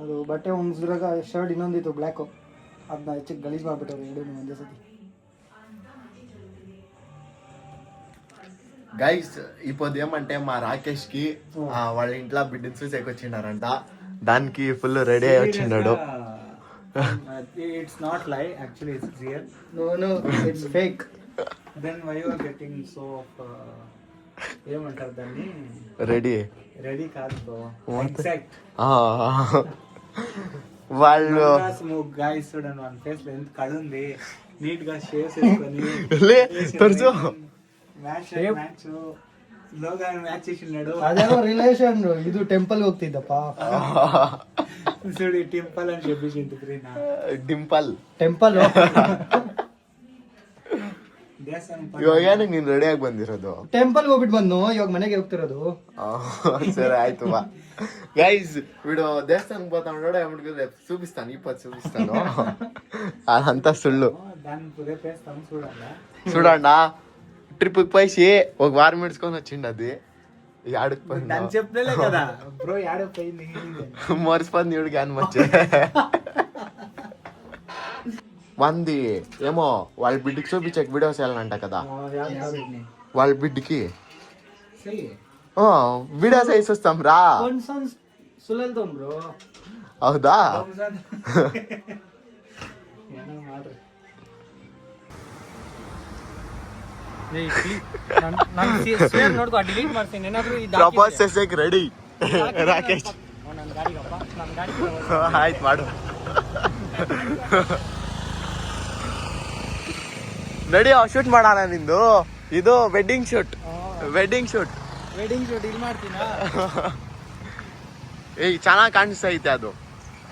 ಅದು ಬಟ್ಟೆ ಹೊಂದಿದ್ರಾಗ shirt ಇನ್ನೊಂದಿತ್ತು black, ಅದನ್ನ ಹೆಚ್ಚಿಗೆ ಗಲೀಜು ಮಾಡಿಬಿಟ್ಟವ್ರು ಎರಡೂ ಒಂದೇ ಸತಿ. గైస్ ఇప్పుడు ఏమంటే మా రాకేష్ కి వాళ్ళ ఇంట్లో బిడ్డను చూసేకి వచ్చిండారంట, దానికి ఫుల్ రెడీ అయ్యి వచ్చిండాడు. It's not lie, actually it's real. No, it's fake. Then why you are getting so ఏమంటారు దాన్ని, రెడీ కాదు బ్రో, ఎగ్జాక్ట్. వాళ్ళు గాయ్స్ చూడండి వన్ ఫేస్ లో ఎంత కడుంది, నీట్ గా షేవ్ చేసుకొని ಮ್ಯಾಚ್ ಲೋಗನ್ ಮ್ಯಾಚ್ చేసినాడు. అదేదో రిలేషన్ ಇದು ಟೆಂಪಲ್ ಹೋಗ್ತಿದ್ದಪ್ಪ, ಸುಡಿ ಟೆಂಪಲ್ అని చెప్పేసింది ಪ್ರೀನಾ, ಟೆಂಪಲ್ ಇವಾಗ ನೀನ್ ರೆಡಿ ಆಗಿ ಬಂದಿರೋದು, ಟೆಂಪಲ್ ಹೋಗ್ಬಿಟ್ಟು ಬಂದು ಇವಾಗ ಮನೆಗೆ ಹೋಗ್ತಿರೋದು. సరే ఆಯ್ತು బా. గైస్ వీడు దేవస్థానం పోతాను ఏమంటే చూపిస్తాను, చూపిస్తాను అదంతా సుళ్ళు. చూడండి ట్రిప్కి పోయి ఒక వారం ఇడ్చుకొని వచ్చిండు, అది ఆడికి పోయింది చెప్పలే కదా బ్రో, ఆడికి పోయింది మరిసిపోయింది ఇవిడికి అని వచ్చే మంది ఏమో వాళ్ళ బిడ్డకి చూపించే వీడియోస్ వెళ్ళాలంట కదా, వాళ్ళ బిడ్డకి వీడియోస్ వేసి వస్తాం రా. ಹೌದಾ? ಪ್ರಪೋಸ್ ಸೆಸೆಕ್ ರೆಡಿ ರಾಕೇಶ್, ಆಯ್ತು ಮಾಡು. ರೆಡಿ ಶೂಟ್ ಮಾಡೋಣ ನಿಂದು, ಇದು ವೆಡ್ಡಿಂಗ್ ಶೂಟ್ ಇಲ್ಲಿ ಮಾಡ್ತೀನಾ? ಏಯ್ ಚೆನ್ನಾಗಿ ಕಾಣಿಸ್ತೈತೆ ಅದು,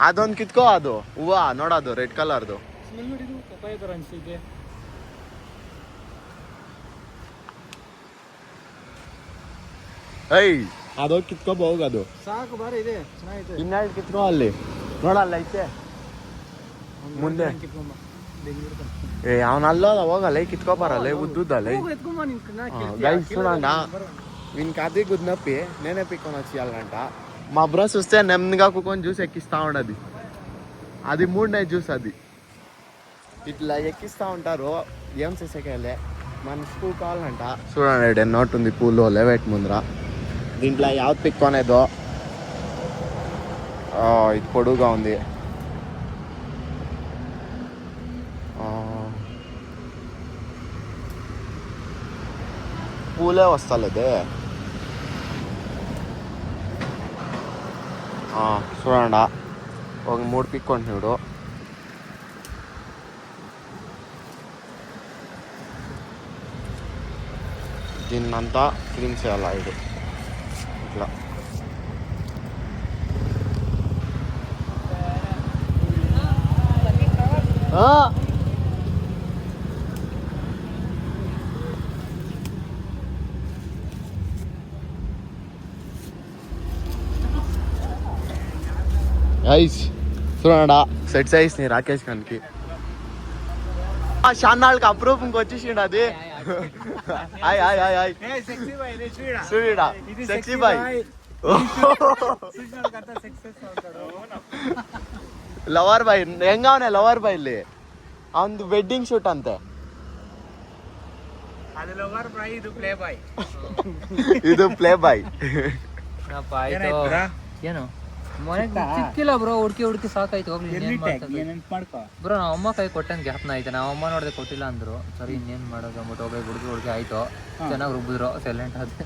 ಅದೊಂದು ಕಿತ್ಕೋ, ಅದು ಹೂವ ನೋಡೋದು ರೆಡ್ ಕಲರ್ದು. ಏಯ್ ಅದೋಗಿ ಕಿತ್ಕೋಬ ಹೋಗದು ಸಾಕು, ಬಾರಿ ಇದೆ ಚೆನ್ನಾಗಿದೆ. ಇನ್ನೆರಡು ಕಿತ್ಕೋ ಅಲ್ಲಿ ನೋಡಲ್ಲ ಐತೆ ಮುಂದೆ. ಏ ಅವನಲ್ಲ ಹೋಗಲ್ಲ, కిత్కోపారಲ್ಲ ఉద్దుదలే. గైస్ చూడండి వీనికి అది గుద్నప్పి నేనే పిక్కొని వచ్చేయాలంట. మా బ్రో చూస్తే నెమ్మదిగా కూకొని జ్యూస్ ఎక్కిస్తా ఉండదు, అది 3 జ్యూస్, అది ఇట్లా ఎక్కిస్తా ఉంటారు. ఏం చేసేకెళ్ళే మన స్కూల్ కావాలంట. చూడండి నోట్ ఉంది పూలు లెవెట్ ముందర, దీంట్లో యావత్ పిక్కొనేదో ఇది పొడుగుగా ఉంది. పూలే వస్తలేదే. చూడండి ఒక 3 పిక్కొంటున్నాడు. దీన్నంతా క్లీన్ చేయాలి ఇది ఇట్లా. ఐస్ చూడండా సెట్ సైజ్ ని రాకేష్ ఖాన్కి షాన్నాళ్ళకి అప్రూవ్కి వచ్చేసిండు అది. హాయ్ హాయ్ హాయ్ హాయ్ చూడా సెక్సీ బాయ్, ಲವರ್ ಬಾಯ್ ಹೆಂಗವನೆ ಲವರ್ ಬಾಯ್ ಇಲ್ಲಿ ಅವನು ವೆಡ್ಡಿಂಗ್ ಶೂಟ್ ಅಂತೆ. ಇದು ಪ್ಲೇ ಬಾಯ್. ಏನು ಸಿಕ್ಕಿಲ್ಲ ಬ್ರೋ, ಹುಡುಕಿ ಸಾಕಾಯ್ತು. ಹೋಗ್ಲಿ ಬ್ರೋ, ನಾವು ಅಮ್ಮ ಕೈ ಕೊಟ್ಟಂಗೆ ಜ್ಞಾಪನ ಐತೆ. ನಾವು ಅಮ್ಮ ನೋಡಿದೆ ಕೊಟ್ಟಿಲ್ಲ ಅಂದ್ರು. ಸರಿ ಇನ್ನೇನ್ ಮಾಡೋದು ಅಂದ್ಬಿಟ್ಟು ಹೋಗಿ ಹುಡುಗಿ ಆಯ್ತು. ಚೆನ್ನಾಗಿ ರುಬ್ಬಿದ್ರು, ಸೈಲೆಂಟ್ ಆದ್ರೆ.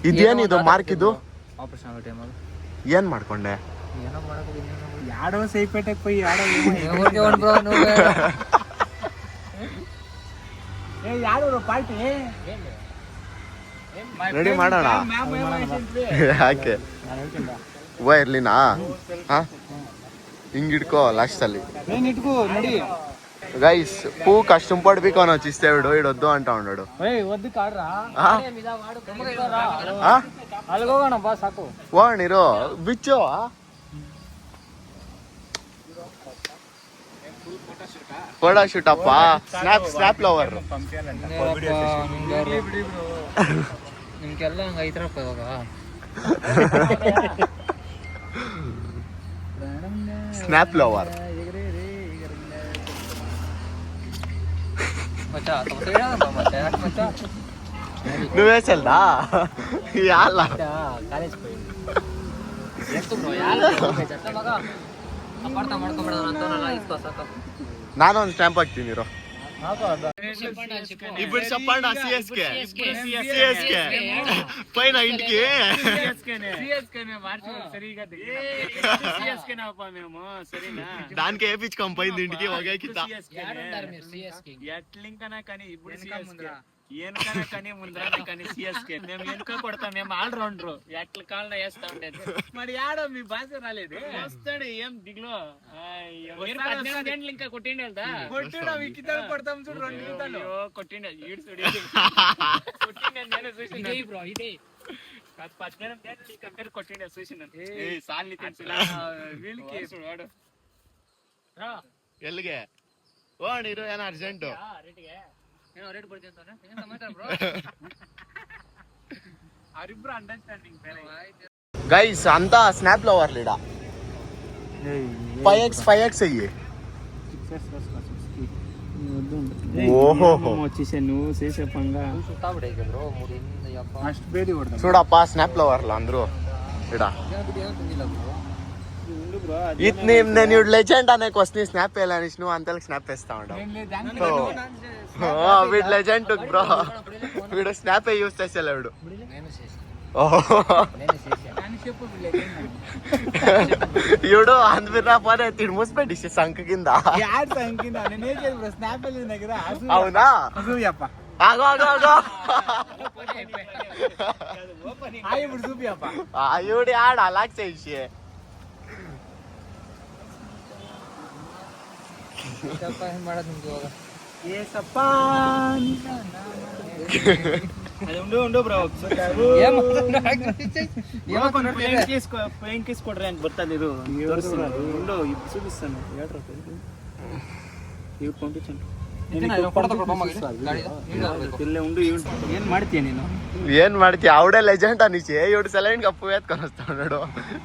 ಇದೇನಿದು ಮಾರ್ಕ್ ಇದು? ಆಪರೇಷನ್ ಆಗೋ ಟೈಮಲ್ಲಿ ಏನ್ ಮಾಡ್ಕೊಂಡೆ? ಏನೋ ಮಾಡಕ್ಕೆ ಯಾಡೋ ಸೈಪೇಟೆಗೆ ಹೋಗಿ ಯಾಡೋ ಬ್ರೋ ನೀವು ಯಾರು ಪಾರ್ಟಿ ರೆಡಿ ಮಾಡೋಣ. ಯಾಕೆ ಹೂವ ಇರ್ಲಿನಾ? ಹಿಂಗಿಡ್ಕೋ ಲಾಸ್ಟ್ ಅಲ್ಲಿ గైస్ పూ కష్టం పడిపోయి వచ్చిస్తాడు ఈడొద్దు అంటా ఉన్నాడు. ఓ నీరు బిచ్చో ಫೋಟೋ ಶೂಟ್ ಅಪ್ಪ, ಸ್ನ್ಯಾಪ್ ಲವರ್. ನಿಮ್ಗೆಲ್ಲ ಹಂಗ ಐತ್ರಪ್ಪ ಇವಾಗ. ಸ್ನ್ಯಾಪ್ ಲವರ್ ಮಚ್ಚ ಮತ್ತೆ ಯಾಕೆ ಮಚ್ಚ నువ్వే చల్దా యాల ಕಾಲೇಜ್ ಎಷ್ಟು ಬ್ರೋ ಯಾರು ಮಗ ಅಪಾರ್ಥ ಮಾಡ್ಕೊಂಬಿಡೋಣ ಅಂತವನಲ್ಲ ಇಸ್ಕೋ ಸಾಕು ನಾನು ಒಂದು ಸ್ಟ್ಯಾಂಪ್ ಹಾಕ್ತೀನಿ ಇರೋ ఇప్పుడు చెప్పండి సిఎస్కే సిఎస్కే పైన ఇంటికి దానికి వేయించుకోం పోయింది ఇంటికి ఒకే కింద ఎట్లింకనా కానీ ఇప్పుడు ఏనుకనా కానీ ముందర కానీ సిఎస్కే మేము వెనుక కొడతాం మేము ఆల్రౌండర్ ఎట్ల కాళ్ళ వేస్తా ఉండేది మరి ఆడో మీ భాష రాలేదు వస్తాడు ఏం దిగులో 18 గంటలు ఇంకా కొట్టిండి వెళ్తా కొట్టినా వికితాలు కొడతాం చూడు 2 వికితాలు కొట్టిండి ఈడు చూడు కొట్టిండి నేను చూసిన బ్రో ఇదే 18 గంటలు కంపేర్ కొట్టిండి చూసిన సాల్ని తెలుసు వీళ్ళకి వాడు ರಾ ಎಲ್ಲಿಗೆ ಓ ನೀರು ಏನೋ ಅರ್ಜೆಂಟು ರೇಟಿಗೆ ಏನೋ ರೇಟ್ ಬರ್ತೀನಿ ಅಂತಾನೆ ಏನು ಸಮಾಚಾರ ಬ್ರೋ ಅವರಿಬ್ರು ಅಂಡರ್ಸ್ಟ್ಯಾಂಡಿಂಗ್ ಬೇರೆ గైస్ అంతా స్నాప్ లవర్ లీడా 5x అయ్యి ఓహో వచ్చేసాను చేసే పంగా ಸುತ್ತಾಬಿಡೈತೆ ಬ್ರೋ ಮುಡಿಯಿಂದ ಯಪ್ಪ ಅಷ್ಟು ಬೇದಿ ಹೊಡೆದ చూడప్ప స్నాప్ లవర్లు అందరూ ఇడా ఇది నేను ఇప్పుడు లెజెండ్ అనే వస్తుంది స్నాప్ వేయాలని నువ్వు అంతలకు స్నాప్ వేస్తా ఉండవు వీడు లెజెండ్ బ్రో వీడు స్నాప్ యూస్ చేసేవాడు ఇవిడు అందుకు పని తిడు మూసిపెట్టి సంఖ కింద అవునా ఆగో ఆగో ఆగో ఇవిడు ఆడ అలాగే చేసి ಮಾಡೋದು ನಿಮ್ಗೆ ಇವಾಗ ఉండు బ్రో పెయింట్ కొಡ್ರಿ ಅಂತ ಬರ್ತದೆ ಇದು ఉండు చూపిస్తాను ಇವ್ పంపించండి ఉండు ಏನ್ ಮಾಡ್ತೀಯ ನೀನು ಏನ್ ಮಾಡ್ತೀಯ ಅವడే ಲೆಜೆಂಡ್ ಅನಿಸಿ ಇವ್ರು ಸೆಲೆಂಡ್ ಕಪ್ಪು ಎತ್ಕೊಂಡು ವಸ್ತಾ ఉన్నాడు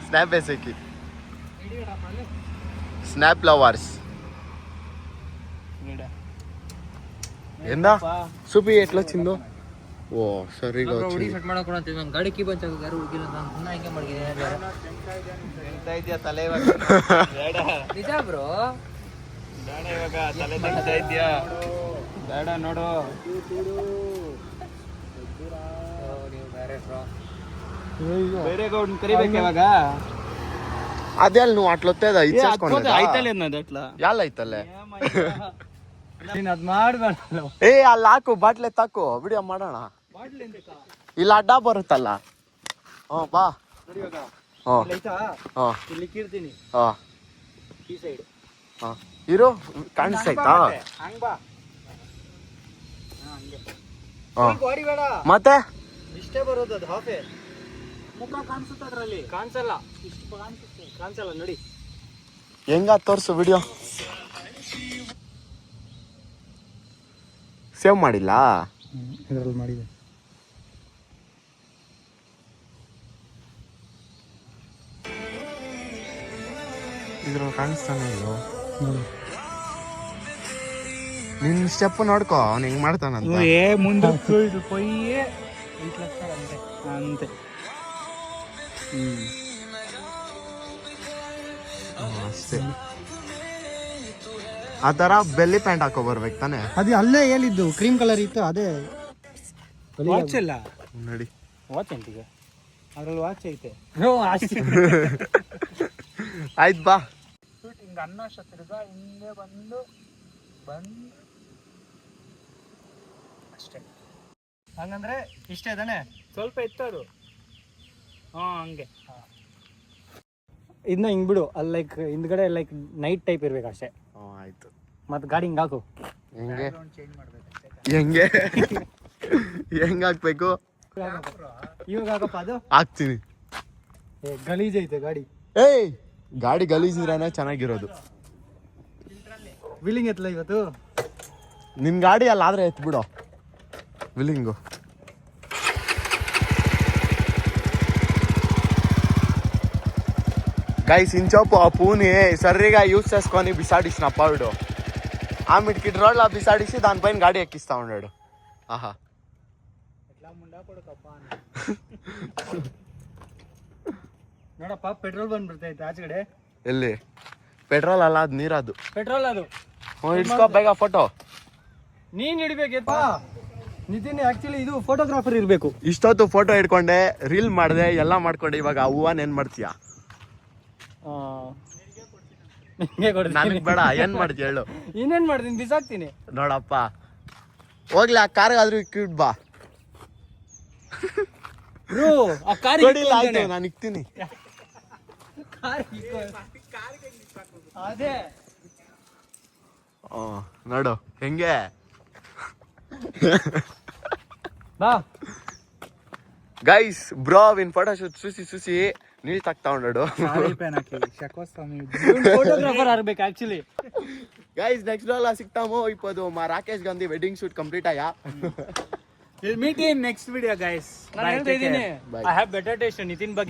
ಸ್ನಾಪ್ వేసేకి స్నాప్ లవర్స్ ఏందా చూపి ఎట్లా వచ్చిందో ఓ సరిగా ಹುಡುಗಿ ಸೆಟ್ ಮಾಡಕ್ ಕೊಡ್ತೀವಿ ನಂಗೆ ಗಾಡಿ ಕೀ ಬಂಚಾಗ ಯಾರು ಹುಡುಗಿಲ್ಲ ನಾನು ಸುಮ್ಮನೆ ಹಿಂಗೆ ಮಾಡಿದ್ದೀನಿ ತಲೆ ನಿಜ ಬ್ರೋ ಇವಾಗ ತಲೆ ತೆಗಿತಾ ಇದ್ಯಾ ಬೇಡ ನೋಡು ನೀವು ಬೇರೆ ಬ್ರೋ ಬೇರೆ ಗೌಡ್ನ ಕರಿಬೇಕು ಇವಾಗ అదే నువ్వు అట్లా వస్తేదా ఇచ్చేసుకోండి ಆಯ್ತಲ್ಲ ಅನ್ನೋದು ಅಟ್ಲ ಯಾಲ ಐತಲ್ಲೇ ನೀನು ಅದ್ ಮಾಡಬೇಡ ಏ ಅಲ್ಲಿ ಹಾಕು ಬಾಟ್ಲೆ ತಾಕು ವಿಡಿಯೋ ಮಾಡೋಣ ಇಲ್ಲ ಅಡ್ಡ ಬರುತ್ತಲ್ಲ ಬಾ ಇಲ್ಲಿ ಕೀರ್ತೀನಿ ಈ ಸೈಡ್ ಇರು ಕಾಣಿಸ್ತಾಯ್ತಾ ಹಂಗ್ ಬಾ ಮತ್ತೆ ಇಷ್ಟೇ ಬರೋದು ಅದು ಹಾಫೆ ಮುಖ ಕಾಣಿಸುತ್ತೆ ಅದ್ರಲ್ಲಿ ಕಾಣಿಸಲ್ಲ ಇಷ್ಟು ಕಾಣಿಸಲ್ಲ ನೋಡಿ ಹೆಂಗ ತೋರ್ಸು ವಿಡಿಯೋ ಸೇವ್ ಮಾಡಿಲ್ಲ ಇದರಲ್ಲಿ ಮಾಡಿದೆ ಇದ್ರಲ್ಲಿ ಕಾಣಿಸ್ತಾನೆ ಇಲ್ಲ ನಿನ್ ಸ್ಟೆಪ್ ನೋಡ್ಕೋ ಅವ್ನು ಹೆಂಗ್ ಮಾಡ್ತಾನಂತ ಮುಂದೆ ಪೊಯ್ಯೇ 8 ಲಕ್ಷ ಅಂತೆ ಅಷ್ಟೇ ಆ ತರ ಬೆಲ್ಲಿ ಪ್ಯಾಂಟ್ ಹಾಕೋ ಬರ್ಬೇಕು ತಾನೆ ಅದು ಅಲ್ಲೇ ಹೇಳಿದ್ದು ಕ್ರೀಮ್ ಕಲರ್ ಇತ್ತು ಅದೇ ವಾಚ್ ಇಲ್ಲ ನೋಡಿ ವಾಚ್ ಅಂತಿಗೆ ಅದ್ರಲ್ಲಿ ವಾಚ್ ಐತೆ ಆಯ್ತು ಬಾ ಹಿಂಗ ಅನ್ನ ತಿರ್ಗ ಹಿಂಗೆ ಬಂದು ಅಷ್ಟೇ ಹಂಗಂದ್ರೆ ಇಷ್ಟೇ ತಾನೆ ಸ್ವಲ್ಪ ಇತ್ತು ಅದು ಹಂಗೆ ಇದನ್ನ ಹಿಂಗ್ ಬಿಡು ಅಲ್ಲಿ ಲೈಕ್ ಹಿಂದ್ಗಡೆ ಲೈಕ್ ನೈಟ್ ಟೈಪ್ ಇರ್ಬೇಕು ಅಷ್ಟೇ ಆಯ್ತು ಮತ್ತೆ ಗಾಡಿ ಹಿಂಗ್ ಹಾಕು ಹೆಂಗೆ ಹೆಂಗೆ ಹೆಂಗ್ ಹಾಕ್ಬೇಕು ಇವಾಗ ಹಾಕಪ್ಪ ಅದು ಹಾಕ್ತೀನಿ ಗಲೀಜ್ ಐತೆ ಗಾಡಿ ಏಯ್ ಗಾಡಿ ಗಲೀಜಿದ್ರೇನೆ ಚೆನ್ನಾಗಿರೋದು ವಿಲ್ಲಿಂಗ್ ಎತ್ತಲ್ಲ ಇವತ್ತು ನಿನ್ ಗಾಡಿ ಅಲ್ಲ ಆದ್ರೆ ಎತ್ ಬಿಡು ವಿಲ್ಲಿಂಗು గైస్ ఇంచోపు ఆ పూని సరిగా యూస్ చేసుకొని బిసాడిసినప్ప వీడు ఆ మిడికిటి రోడ్లో బిసాడిసి దానిపైన గాడి ఎక్కిస్తా ఉన్నాడు. ఆహా ನೋಡಪ್ಪ ಪೆಟ್ರೋಲ್ ಬಂದ್ಬಿಡ್ತೈತೆ ಆಚೆ ಕಡೆ. ಎಲ್ಲಿ ಪೆಟ್ರೋಲ್ ಅಲ್ಲ ಅದು ನೀರದು. ಪೆಟ್ರೋಲ್ ಅದು ಇಡ್ಸ್ಕೋ ಬೇಗ ಫೋಟೋ. ನೀನ್ ಹಿಡಿಬೇಕಪ್ಪ ನಿತಿನ್. ಆಕ್ಚುಲಿ ಇದು ಫೋಟೋಗ್ರಾಫರ್ ಇರ್ಬೇಕು. ಇಷ್ಟೊತ್ತು ಫೋಟೋ ಹಿಡ್ಕೊಂಡೆ, ರೀಲ್ ಮಾಡಿದೆ, ಎಲ್ಲ ಮಾಡ್ಕೊಂಡೆ. ಇವಾಗ ಆ ಹೂವನ್ ಏನ್ ಮಾಡ್ತೀಯ? ನನಗ್ ಬೇಡ, ಏನ್ ಮಾಡ್ತೀಯ ಹೇಳು? ಇನ್ನೇನ್ ಮಾಡ್ತೀನಿ, ಬಿಸಾಕ್ತೀನಿ. ನೋಡಪ್ಪ ಹೋಗ್ಲಿ, ಆ ಕಾರ್ಗಾದ್ರೂ ಇಕ್ಕಿಡ್ ಬಾ. ಆ ಕಾರ್ ನಾನು ಇಕ್ತೀನಿ. ಅದೇ ನೋಡು ಹೆಂಗೆ ಬಾ ಗೈಸ್. ಬ್ರೋ ವಿನ್ ಫೋಟೋ ಶೂಟ್ ಸುಸಿ ನೀಲ್ ತಾಕ್ತಾ ఉన్నాడు. ಫೋಟೋಗ್ರಾಫರ್ ಆಗ್ಬೇಕು ಆಕ್ಚುಲಿ. గైస్ నెక్స్ట్ రోజు సిక్తాము. ఇప్పుడు మా Rakesh Gandhi wedding shoot complete అయ్యా. We'll meet in next video guys. I have better taste Nitin ಬಗ್ಗೆ.